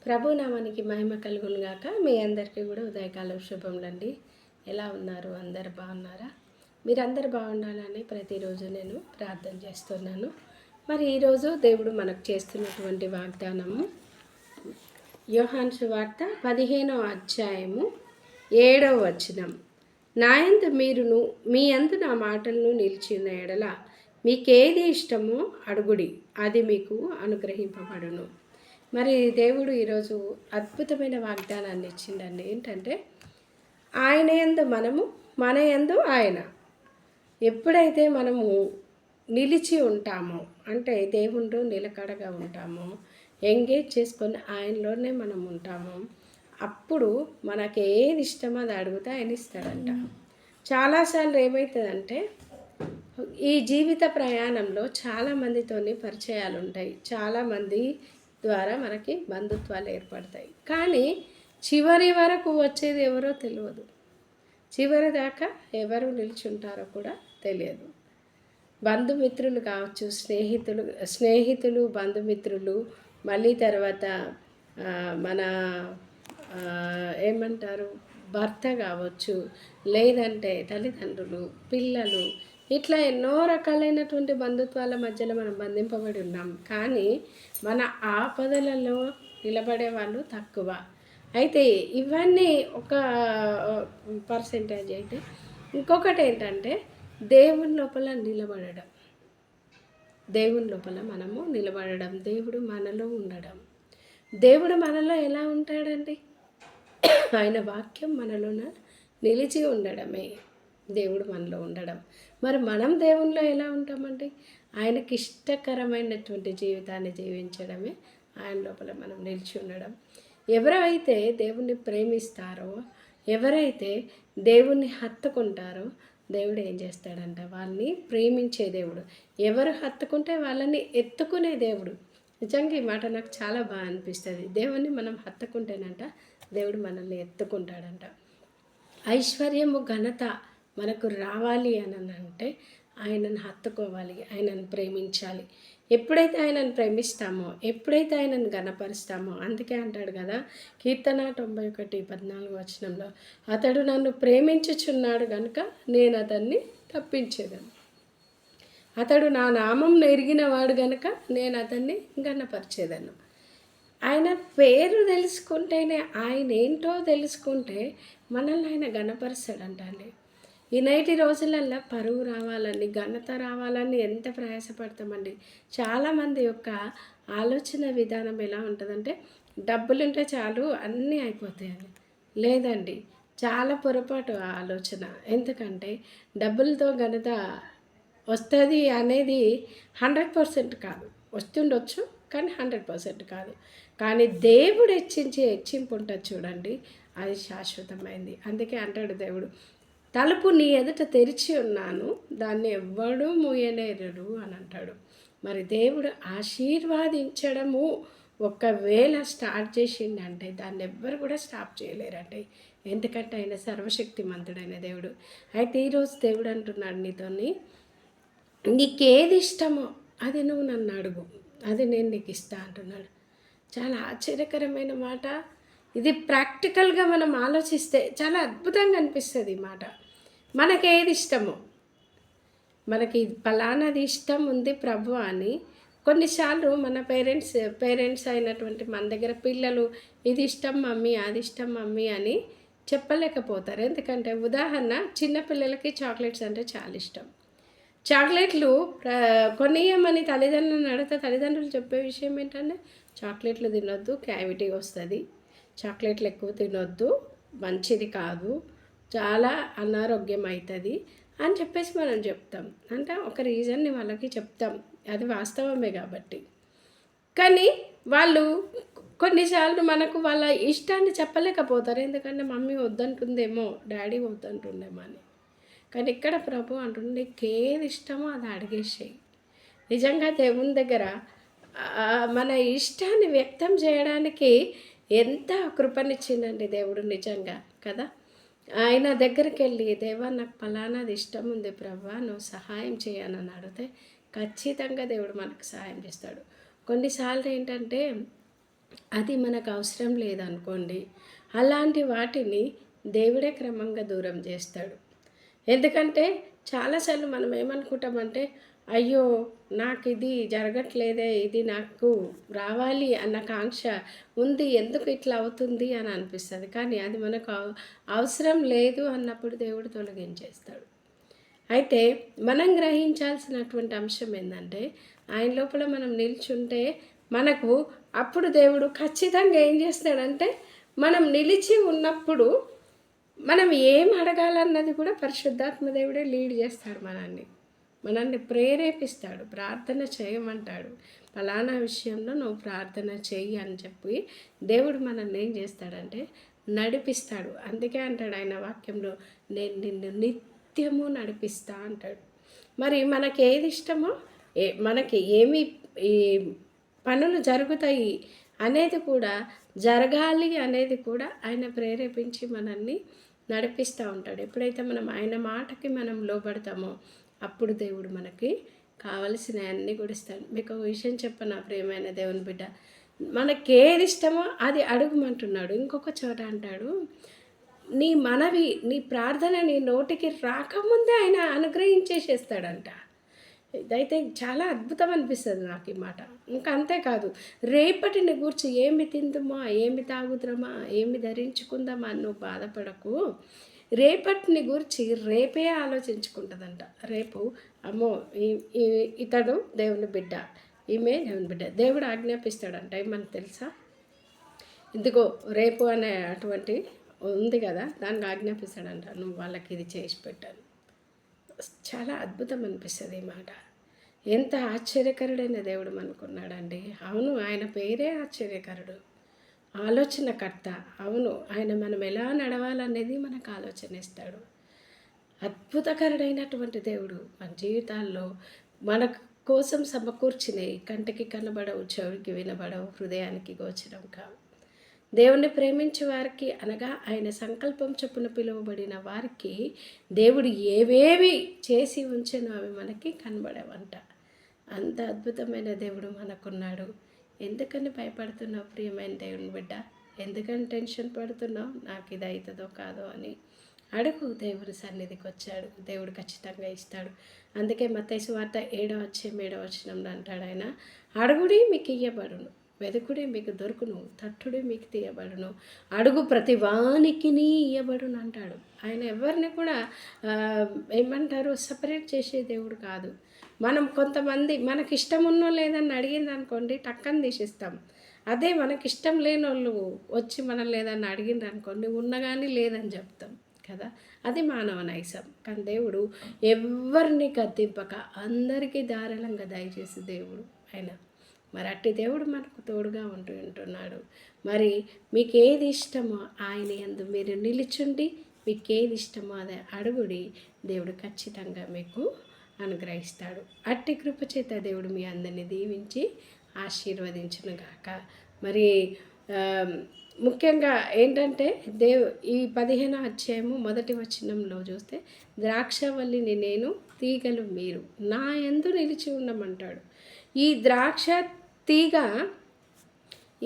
ప్రభు నామానికి మహిమ కలుగును గాక. మీ అందరికీ కూడా ఉదయకాల శుభములండి. ఎలా ఉన్నారు? అందరు బాగున్నారా? మీరందరూ బాగుండాలని ప్రతిరోజు నేను ప్రార్థన చేస్తున్నాను. మరి ఈరోజు దేవుడు మనకు చేస్తున్నటువంటి వాగ్దానము యోహాను సువార్త 15వ అధ్యాయము 7వ వచనం. నాయందు మీరును మీ అందు నా మాటలను నిలిచి ఉన్న ఎడల మీకేది ఇష్టమో అడుగుడి, అది మీకు అనుగ్రహింపబడును. మరి దేవుడు ఈరోజు అద్భుతమైన వాగ్దానాన్ని ఇచ్చిండండి. ఏంటంటే ఆయన యందు మనము, మన యందు ఆయన. ఎప్పుడైతే మనము నిలిచి ఉంటామో, అంటే దేవుడు నిలకడగా ఉంటామో, ఎంగేజ్ చేసుకొని ఆయనలోనే మనం ఉంటామో, అప్పుడు మనకి ఏది ఇష్టమో అది అడిగితే ఆయన ఇస్తాడంట. చాలాసార్లు ఏమవుతుందంటే ఈ జీవిత ప్రయాణంలో చాలామందితోని పరిచయాలు ఉంటాయి, చాలామంది ద్వారా మనకి బంధుత్వాలు ఏర్పడతాయి. కానీ చివరి వరకు వచ్చేది ఎవరో తెలియదు, చివరి దాకా ఎవరు నిల్చుంటారో కూడా తెలియదు. బంధుమిత్రులు కావచ్చు, స్నేహితులు బంధుమిత్రులు, మళ్ళీ తర్వాత మన ఏమంటారు భర్త కావచ్చు, లేదంటే తల్లిదండ్రులు, పిల్లలు, ఇట్లా ఎన్నో రకాలైనటువంటి బంధుత్వాల మధ్యలో మనం బంధింపబడి ఉన్నాం. కానీ మన ఆపదలలో నిలబడే వాళ్ళు తక్కువ. అయితే ఇవన్నీ ఒక పర్సెంటేజ్ అయితే, ఇంకొకటి ఏంటంటే దేవుని లోపల నిలబడడం. దేవుని లోపల మనము నిలబడడం, దేవుడు మనలో ఉండడం. దేవుడు మనలో ఎలా ఉంటాడండి? ఆయన వాక్యం మనలోన నిలిచి ఉండడమే దేవుడు మనలో ఉండడం. మరి మనం దేవునిలో ఎలా ఉంటామండి? ఆయనకి ఇష్టకరమైనటువంటి జీవితాన్ని జీవించడమే ఆయన లోపల మనం నిలిచి ఉండడం. ఎవరైతే దేవుణ్ణి ప్రేమిస్తారో, ఎవరైతే దేవుణ్ణి హత్తుకుంటారో, దేవుడు ఏం చేస్తాడంట? వాళ్ళని ప్రేమించే దేవుడు. ఎవరు హత్తుకుంటే వాళ్ళని ఎత్తుకునే దేవుడు. నిజంగా ఈ మాట నాకు చాలా బాగా అనిపిస్తుంది. దేవుణ్ణి మనం హత్తుకుంటేనంట దేవుడు మనల్ని ఎత్తుకుంటాడంట. ఐశ్వర్యము, ఘనత మనకు రావాలి అని అంటే ఆయనను హత్తుకోవాలి, ఆయనను ప్రేమించాలి. ఎప్పుడైతే ఆయనను ప్రేమిస్తామో, ఎప్పుడైతే ఆయనను ఘనపరుస్తామో, అందుకే అంటాడు కదా కీర్తన 91:14 వచనంలో, అతడు నన్ను ప్రేమించుచున్నాడు కనుక నేను అతన్ని తప్పించేదను. అతడు నా నామం ఎరిగినవాడు గనుక నేను అతన్ని ఘనపరిచేదను. ఆయన పేరు తెలుసుకుంటేనే, ఆయన ఏంటో తెలుసుకుంటే మనల్ని ఆయన ఘనపరుస్తాడంట అండి. ఈ నైటి రోజులల్లో పరువు రావాలని, ఘనత రావాలని ఎంత ప్రయాసపడతామండి. చాలామంది యొక్క ఆలోచన విధానం ఎలా ఉంటుందంటే డబ్బులుంటే చాలు అన్నీ అయిపోతాయని. లేదండి, చాలా పొరపాటు ఆలోచన. ఎందుకంటే డబ్బులతో ఘనత వస్తుంది అనేది 100% కాదు. వస్తుండొచ్చు కానీ 100% కాదు. కానీ దేవుడు హెచ్చింపు ఉంటుంది చూడండి, అది శాశ్వతమైంది. అందుకే అంటాడు దేవుడు, తలుపు నీ ఎదుట తెరిచి ఉన్నాను, దాన్ని ఎవ్వడూ మూయనేరుడు అని అంటాడు. మరి దేవుడు ఆశీర్వాదించడము ఒకవేళ స్టార్ట్ చేసిండంటే దాన్ని ఎవ్వరు కూడా స్టాప్ చేయలేరండి. ఎందుకంటే ఆయన సర్వశక్తిమంతుడైన దేవుడు. అయితే ఈరోజు దేవుడు అంటున్నాడు నీతోని, నీకేది ఇష్టమో అది నువ్వు నన్ను అడుగు, అది నేను నీకు ఇస్తా అంటున్నాడు. చాలా ఆశ్చర్యకరమైన మాట ఇది. ప్రాక్టికల్గా మనం ఆలోచిస్తే చాలా అద్భుతంగా అనిపిస్తుంది ఈ మాట. మనకేది ఇష్టమో, మనకి పలానాది ఇష్టం ఉంది ప్రభు అని కొన్నిసార్లు మన పేరెంట్స్ అయినటువంటి మన దగ్గర పిల్లలు ఇది ఇష్టం మమ్మీ, అది ఇష్టం మమ్మీ అని చెప్పలేకపోతారు. ఎందుకంటే ఉదాహరణ, చిన్నపిల్లలకి చాక్లెట్స్ అంటే చాలా ఇష్టం. చాక్లెట్లు కొనియమని తల్లిదండ్రులను అడిగితే తల్లిదండ్రులు చెప్పే విషయం ఏంటంటే చాక్లెట్లు తినొద్దు, క్యావిటీ వస్తుంది, చాక్లెట్లు ఎక్కువ తినొద్దు, మంచిది కాదు, చాలా అనారోగ్యం అవుతుంది అని చెప్పేసి మనం చెప్తాం. అంటే ఒక రీజన్ని వాళ్ళకి చెప్తాం, అది వాస్తవమే కాబట్టి. కానీ వాళ్ళు కొన్నిసార్లు మనకు వాళ్ళ ఇష్టాన్ని చెప్పలేకపోతారు. ఎందుకంటే మమ్మీ వద్దంటుందేమో, డాడీ వద్దంటుండేమో అని. కానీ ఇక్కడ ప్రభు అంటుండే, నీకేది ఇష్టమో అది అడిగేసేయి. నిజంగా దేవుని దగ్గర మన ఇష్టాన్ని వ్యక్తం చేయడానికి ఎంత కృపనిచ్చిందండి దేవుడు, నిజంగా కదా. ఆయన దగ్గరికి వెళ్ళి, దేవా నాకు ఫలానాది ఇష్టం ఉంది ప్రభా, నువ్వు సహాయం చేయనని అడిగితే ఖచ్చితంగా దేవుడు మనకు సహాయం చేస్తాడు. కొన్నిసార్లు ఏంటంటే అది మనకు అవసరం లేదనుకోండి, అలాంటి వాటిని దేవుడే క్రమంగా దూరం చేస్తాడు. ఎందుకంటే చాలాసార్లు మనం ఏమనుకుంటామంటే, అయ్యో! నాకిది జరగట్లేదే, ఇది నాకు రావాలి అన్న కాంక్ష ఉంది, ఎందుకు ఇట్లా అవుతుంది అని అనిపిస్తది. కానీ అది మనకు అవసరం లేదు అన్నప్పుడు దేవుడు తొలగించేస్తాడు. అయితే మనం గ్రహించాల్సినటువంటి అంశం ఏందంటే, ఆయన లోపల మనం నిల్చుంటే మనకు అప్పుడు దేవుడు ఖచ్చితంగా ఏం చేస్తాడంటే, మనం నిలిచి ఉన్నప్పుడు మనం ఏం అడగాలన్నది కూడా పరిశుద్ధాత్మ దేవుడే లీడ్ చేస్తాడు మనల్ని ప్రేరేపిస్తాడు, ప్రార్థన చేయమంటాడు. ఫలానా విషయంలో నువ్వు ప్రార్థన చెయ్యి అని చెప్పి దేవుడు మనల్ని ఏం చేస్తాడంటే నడిపిస్తాడు. అందుకే అంటాడు ఆయన వాక్యంలో, నేను నిన్ను నిత్యము నడిపిస్తా అంటాడు. మరి మనకి ఏది ఇష్టమో, మనకి ఏమి ఈ పనులు జరుగుతాయి అనేది కూడా, జరగాలి అనేది కూడా ఆయన ప్రేరేపించి మనల్ని నడిపిస్తూ ఉంటాడు. ఎప్పుడైతే మనం ఆయన మాటకి మనం లోబడతామో అప్పుడు దేవుడు మనకి కావలసినవన్నీ కూడా ఇస్తాడు. మీకు ఒక విషయం చెప్పనా ప్రియమైన దేవుని బిడ్డ, మనకేది ఇష్టమో అది అడుగుమంటున్నాడు. ఇంకొక చోట అంటాడు, నీ మనవి, నీ ప్రార్థన నీ నోటికి రాకముందే ఆయన అనుగ్రహించేసేస్తాడంట. ఇదైతే చాలా అద్భుతం అనిపిస్తుంది నాకు ఈ మాట. ఇంకా అంతేకాదు, రేపటిని గూర్చి ఏమి తిందుమా, ఏమి తాగుదుమా, ఏమి ధరించుకుందామా నువ్వు బాధపడకు. రేపటిని గురించి రేపే ఆలోచించుకుంటుందంట. రేపు అమ్మో ఇతడు దేవుని బిడ్డ, ఈమె దేవుని బిడ్డ, దేవుడు ఆజ్ఞాపిస్తాడంట ఏమని తెలుసా? ఇదిగో రేపు అనే అటువంటి ఉంది కదా, దానికి ఆజ్ఞాపిస్తాడంట, నువ్వు వాళ్ళకి ఇది చేసి పెట్టాను. చాలా అద్భుతం అనిపిస్తుంది ఈ మాట. ఎంత ఆశ్చర్యకరుడైన దేవుడు మనకున్నాడండి. అవును, ఆయన పేరే ఆశ్చర్యకరుడు, ఆలోచనకర్త. అవును, ఆయన మనం ఎలా నడవాలనేది మనకు ఆలోచన ఇస్తాడు. అద్భుతకరుడైనటువంటి దేవుడు మన జీవితాల్లో మన కోసం సమకూర్చినవి కంటికి కనబడవు, చెవికి వినబడవు, హృదయానికి గోచరం కావు. దేవుణ్ణి ప్రేమించే వారికి, అనగా ఆయన సంకల్పం చొప్పున పిలువబడిన వారికి దేవుడు ఏవేవి చేసి ఉంచెనో అవి మనకి కనబడవంట. అంత అద్భుతమైన దేవుడు మనకున్నాడు. ఎందుకని భయపడుతున్నావు ప్రియమైన దేవుని బిడ్డ? ఎందుకని టెన్షన్ పడుతున్నావు? నాకు ఇది అవుతుందో కాదో అని అడుగు. దేవుడి సన్నిధికి వచ్చాడు, దేవుడు ఖచ్చితంగా ఇస్తాడు. అందుకే మత్తయి సువార్త 7:7 అంటాడు ఆయన, అడుగుడి మీకు ఇయ్యబడును, వెదుకుడి మీకు దొరుకును, తట్టుడి మీకు తీయబడును, అడుగు ప్రతి వానికి ఇయ్యబడును అంటాడు. ఆయన ఎవరిని కూడా ఏమంటారు సపరేట్ చేసే దేవుడు కాదు. మనం కొంతమంది మనకి ఇష్టం ఉన్నో లేదని అడిగింది అనుకోండి, టక్కని తీసిస్తాం. అదే మనకి ఇష్టం లేని వాళ్ళు వచ్చి మనం లేదని అడిగింది అనుకోండి, ఉన్న కానీ లేదని చెప్తాం కదా. అది మానవ నైజం. కానీ దేవుడు ఎవరిని గద్దింపక అందరికీ ధారాళంగా దయచేసి దేవుడు ఆయన. మరి అట్టి దేవుడు మనకు తోడుగా ఉంటున్నాడు. మరి మీకు ఏది ఇష్టమో ఆయన యందు మీరు నిలిచుండి, మీకు ఏది ఇష్టమో అదే అడుగుడి, దేవుడు ఖచ్చితంగా మీకు అనుగ్రహిస్తాడు. అట్టి కృపచేత దేవుడు మీ అందరినీ దీవించి ఆశీర్వదించునుగాక. మరి ముఖ్యంగా ఏంటంటే ఈ 15వ అధ్యాయము 1వ వచనంలో చూస్తే, ద్రాక్షవల్లిని నేను, తీగలు మీరు, నా యందు నిలిచి ఉండమంటాడు. ఈ ద్రాక్ష తీగ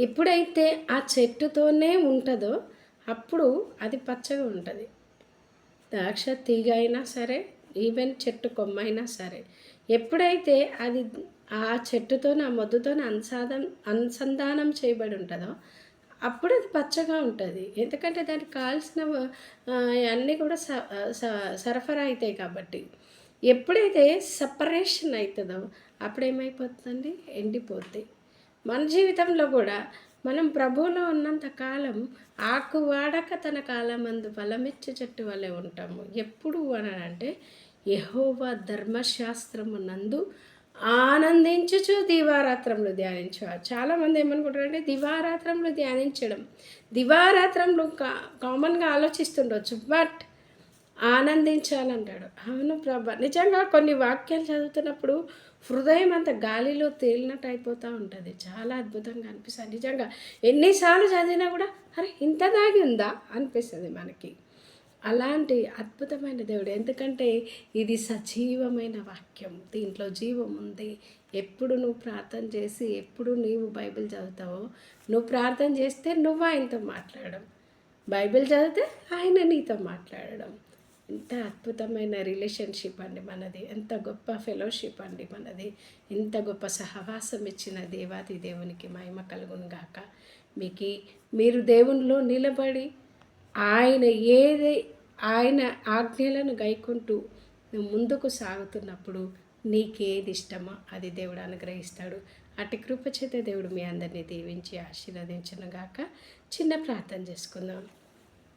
ఎప్పుడైతే ఆ చెట్టుతోనే ఉంటుందో అప్పుడు అది పచ్చగా ఉంటుంది. ద్రాక్ష తీగ అయినా సరే, ఈవెన్ చెట్టు కొమ్మ అయినా సరే, ఎప్పుడైతే అది ఆ చెట్టుతో ఆ మొద్దుతో అనుసంధానం చేయబడి ఉంటుందో అప్పుడు అది పచ్చగా ఉంటుంది. ఎందుకంటే దానికి కావాల్సిన అన్నీ కూడా సరఫరా అవుతాయి కాబట్టి. ఎప్పుడైతే సపరేషన్ అవుతుందో అప్పుడేమైపోతుందండి, ఎండిపోద్ది. మన జీవితంలో కూడా మనం ప్రభువులో ఉన్నంత కాలం ఆకు వాడక తన కాలమందు ఫలమిచ్చే చెట్టు వలె ఉంటాము. ఎప్పుడు అని అంటే, యెహోవా ధర్మశాస్త్రము నందు ఆనందించుచు దివారాత్రంలో ధ్యానించేవారు. చాలామంది ఏమనుకుంటారంటే దివారాత్రంలో ధ్యానించడం, దివారాత్రంలో కామన్గా ఆలోచిస్తుండొచ్చు, బట్ ఆనందించాలంటాడు. అవును ప్రభా, నిజంగా కొన్ని వాక్యాలు చదువుతున్నప్పుడు హృదయం అంత గాలిలో తేలినట్టు అయిపోతూ ఉంటుంది. చాలా అద్భుతంగా అనిపిస్తుంది. నిజంగా ఎన్నిసార్లు చదివినా కూడా అరే ఇంత దాగి ఉందా అనిపిస్తుంది మనకి. అలాంటి అద్భుతమైన దేవుడు. ఎందుకంటే ఇది సజీవమైన వాక్యం. దీంట్లో జీవం ఉంది. ఎప్పుడు నువ్వు ప్రార్థన చేసి, ఎప్పుడు నీవు బైబిల్ చదువుతావో, నువ్వు ప్రార్థన చేస్తే నువ్వు ఆయనతో మాట్లాడడం, బైబిల్ చదివితే ఆయన నీతో మాట్లాడడం. ఎంత అద్భుతమైన రిలేషన్షిప్ అండి మనది. ఎంత గొప్ప ఫెలోషిప్ అండి మనది. ఎంత గొప్ప సహవాసం ఇచ్చిన దేవాది దేవునికి మహిమ కలుగును గాక. మీరు దేవునిలో నిలబడి ఆయన ఆయన ఆజ్ఞలను గైకుంటూ నువ్వు ముందుకు సాగుతున్నప్పుడు నీకేది ఇష్టమో అది దేవుడు అనుగ్రహిస్తాడు. అటు కృప చేత దేవుడు మీ అందరినీ దీవించి ఆశీర్వదించును గాక. చిన్న ప్రార్థన చేసుకుందాం.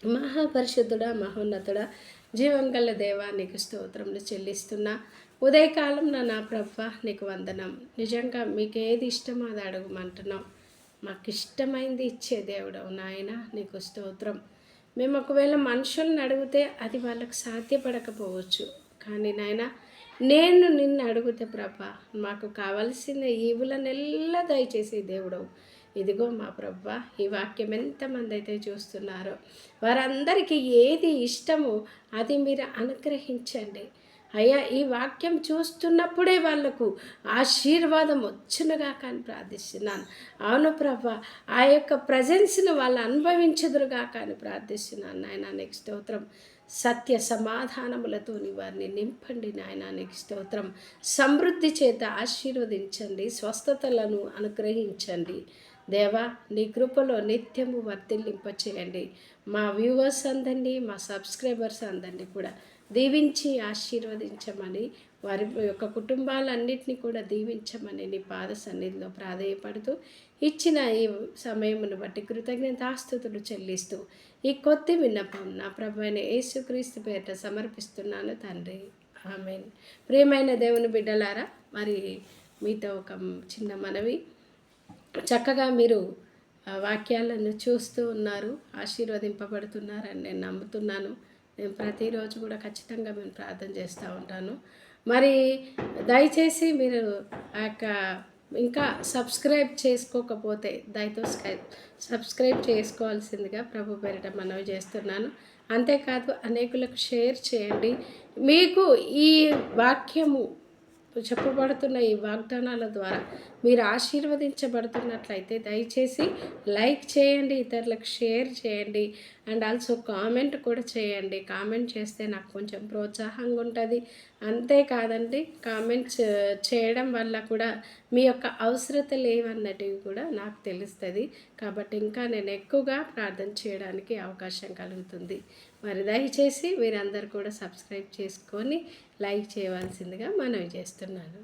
మహాపరిశుద్ధుడా, మహోన్నతుడా, జీవం గల దేవా, నీకు స్తోత్రములు చెల్లిస్తున్నా. ఉదయకాలం నా ప్రభ నీకు వందనం. నిజంగా మీకు ఏది ఇష్టమో అది అడగమంటున్నాం. మాకు ఇష్టమైంది ఇచ్చే దేవుడవు నాయన, నీకు స్తోత్రం. మేము ఒకవేళ మనుషుల్ని అడిగితే అది వాళ్ళకు సాధ్యపడకపోవచ్చు, కానీ నాయన నేను నిన్ను అడిగితే ప్రభా మాకు కావలసిన ఈవులనెల్లా దయచేసి దేవుడవు. ఇదిగో మా ప్రభా, ఈ వాక్యం ఎంతమంది అయితే చూస్తున్నారో వారందరికీ ఏది ఇష్టమో అది మీరు అనుగ్రహించండి అయ్యా. ఈ వాక్యం చూస్తున్నప్పుడే వాళ్లకు ఆశీర్వాదం వచ్చునుగా కానీ ప్రార్థిస్తున్నాను. అవును ప్రభా, ఆ యొక్క ప్రజెన్స్ను వాళ్ళు అనుభవించదురుగా కానీ ప్రార్థిస్తున్నాను నాయన. నీకు స్తోత్రం. సత్య సమాధానములతో వారిని నింపండి నాయన. నీకు స్తోత్రం. సమృద్ధి చేత ఆశీర్వదించండి, స్వస్థతలను అనుగ్రహించండి దేవా. నీ కృపలో నిత్యము వర్ధిల్లింపచేయండి. మా వ్యూవర్స్ అందరినీ, మా సబ్స్క్రైబర్స్ అందరినీ కూడా దీవించి ఆశీర్వదించమని, వారి యొక్క కుటుంబాలన్నింటినీ కూడా దీవించమని నీ పాద సన్నిధిలో ప్రాధేయపడుతూ ఇచ్చిన ఈ సమయమును బట్టి కృతజ్ఞతాస్తుతులు చెల్లిస్తూ ఈ కొద్ది విన్నపం నా ప్రభువైన యేసుక్రీస్తు పేరిట సమర్పిస్తున్నాను తండ్రి. ఆమేన్. ప్రియమైన దేవుని బిడ్డలారా, మరి మీతో ఒక చిన్న మనవి. చక్కగా మీరు వాక్యాలను చూస్తూ ఉన్నారు, ఆశీర్వదింపబడుతున్నారని నేను నమ్ముతున్నాను. నేను ప్రతిరోజు కూడా ఖచ్చితంగా నేను ప్రార్థన చేస్తూ ఉంటాను. మరి దయచేసి మీరు ఆ యొక్క ఇంకా సబ్స్క్రైబ్ చేసుకోకపోతే దయతో సబ్స్క్రైబ్ చేసుకోవాల్సిందిగా ప్రభు పేరిట మనవి చేస్తున్నాను. అంతేకాదు అనేకులకు షేర్ చేయండి. మీకు ఈ వాక్యము చెప్పబడుతున్న ఈ వాగ్దానాల ద్వారా మీరు ఆశీర్వదించబడుతున్నట్లయితే దయచేసి లైక్ చేయండి, ఇతరులకు షేర్ చేయండి, అండ్ ఆల్సో కామెంట్ కూడా చేయండి. కామెంట్ చేస్తే నాకు కొంచెం ప్రోత్సాహంగా ఉంటుంది. అంతేకాదండి, కామెంట్స్ చేయడం వల్ల కూడా మీ యొక్క అవసరతలు ఏవన్నటివి కూడా నాకు తెలుస్తుంది. కాబట్టి ఇంకా నేను ఎక్కువగా ప్రార్థన చేయడానికి అవకాశం కలుగుతుంది. మరి దయచేసి మీరందరూ కూడా సబ్స్క్రైబ్ చేసుకొని లైక్ చేయవలసిందిగా మనవి చేస్తున్నాను.